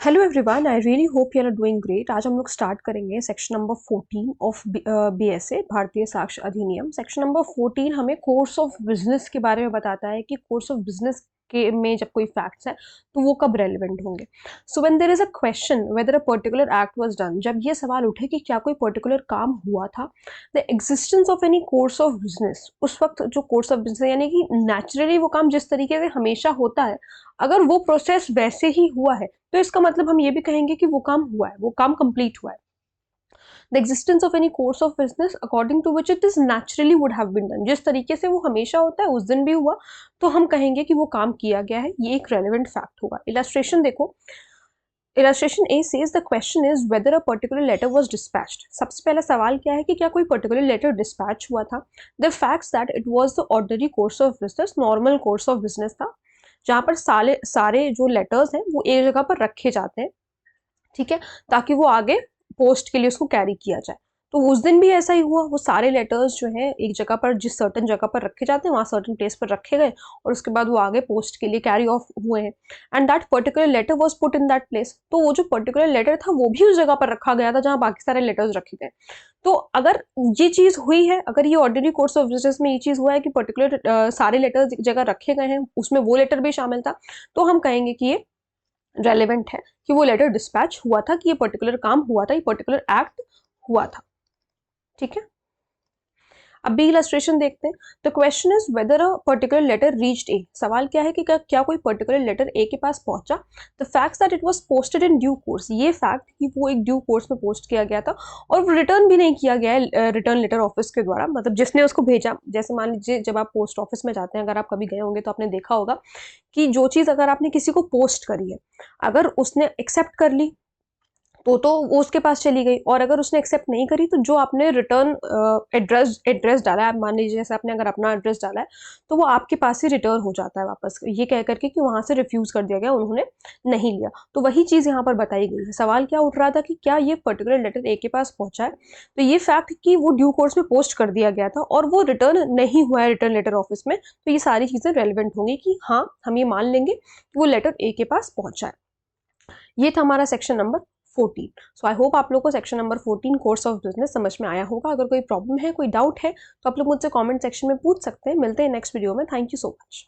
Hello everyone, I really hope you are doing great. आज हम लोग स्टार्ट करेंगे सेक्शन नंबर 14 ऑफ बीएसए भारतीय साक्ष्य अधिनियम। सेक्शन नंबर 14 हमें कोर्स ऑफ बिजनेस के बारे में बताता है कि कोर्स ऑफ बिजनेस के में जब कोई फैक्ट्स है तो वो कब रेलिवेंट होंगे। So when there is a question whether a particular act was done, जब ये सवाल उठे कि क्या कोई पर्टिकुलर काम हुआ था, the existence of any course of business, उस वक्त जो कोर्स ऑफ बिजनेस यानी कि नेचुरली वो काम जिस तरीके से हमेशा होता है, अगर वो प्रोसेस वैसे ही हुआ है तो इसका मतलब हम ये भी कहेंगे कि वो काम हुआ है, वो काम कंप्लीट हुआ है। The existence of any course of business according to which it is naturally would have been done, जिस तरीके से वो हमेशा होता है उस दिन भी हुआ, तो हम कहेंगे कि वो काम किया गया है। ये एक रेलिवेंट फैक्ट होगा। इलस्ट्रेशन देखो, illustration A says the question is whether a particular letter was dispatched. सबसे पहला सवाल क्या है कि क्या कोई पर्टिकुलर लेटर डिस्पैच हुआ था। The facts that it was the ordinary course of business, normal course of business था, जहां पर सारे सारे जो लेटर्स हैं वो एक जगह पर रखे जाते हैं, ठीक है, ताकि वो आगे पोस्ट के लिए उसको कैरी किया जाए। तो उस दिन भी ऐसा ही हुआ, वो सारे लेटर्स जो है एक जगह पर, जिस सर्टन जगह पर रखे जाते हैं वहां सर्टन प्लेस पर रखे गए और उसके बाद वो आगे पोस्ट के लिए कैरी ऑफ हुए हैं। And that particular letter was put in that place, तो वो जो पर्टिकुलर लेटर था वो भी उस जगह पर रखा गया था जहां बाकी सारे लेटर्स रखे गए। तो अगर ये चीज हुई है, अगर ये ऑर्डिनरी कोर्स ऑफ बिजनेस में ये चीज हुआ है कि पर्टिकुलर सारे लेटर्स एक जगह रखे गए हैं, उसमें वो लेटर भी शामिल था, तो हम कहेंगे कि ये रेलेवेंट है कि वो लेटर डिस्पैच हुआ था, कि ये पर्टिकुलर काम हुआ था, ये पर्टिकुलर एक्ट हुआ था। ठीक है, अब बी इलस्ट्रेशन देखते हैं। The question is whether a particular letter reached A. सवाल क्या है कि क्या कोई पर्टिकुलर लेटर ए के पास पहुंचा। The fact that it was posted in due course, ये फैक्ट कि वो एक ड्यू कोर्स में पोस्ट किया गया था और वो रिटर्न भी नहीं किया गया है रिटर्न लेटर ऑफिस के द्वारा, मतलब जिसने उसको भेजा। जैसे मान लीजिए जब आप पोस्ट ऑफिस में जाते हैं, अगर आप कभी गए होंगे तो आपने देखा होगा कि जो चीज अगर आपने किसी को पोस्ट करी है, अगर उसने एक्सेप्ट कर ली तो वो उसके पास चली गई, और अगर उसने एक्सेप्ट नहीं करी तो जो आपने रिटर्न एड्रेस डाला है, मान लीजिए जैसे आपने अगर अपना एड्रेस डाला है, तो वो आपके पास ही रिटर्न हो जाता है वापस, ये कह करके कि वहां से रिफ्यूज कर दिया गया, उन्होंने नहीं लिया। तो वही चीज यहाँ पर बताई गई है। सवाल क्या उठ रहा था कि क्या ये पर्टिकुलर लेटर ए के पास पहुंचा है, तो ये फैक्ट कि वो ड्यू कोर्स में पोस्ट कर दिया गया था और वो रिटर्न नहीं हुआ है रिटर्न लेटर ऑफिस में, तो ये सारी चीजें रेलिवेंट होंगी कि हाँ, हम ये मान लेंगे कि वो लेटर ए के पास पहुंचा है। ये था हमारा section number 14। So I hope आप लोगों को section number 14 course of business समझ में आया होगा। अगर कोई प्रॉब्लम है, कोई डाउट है, तो आप लोग मुझसे कमेंट सेक्शन में पूछ सकते हैं। मिलते हैं नेक्स्ट वीडियो में। Thank you so much.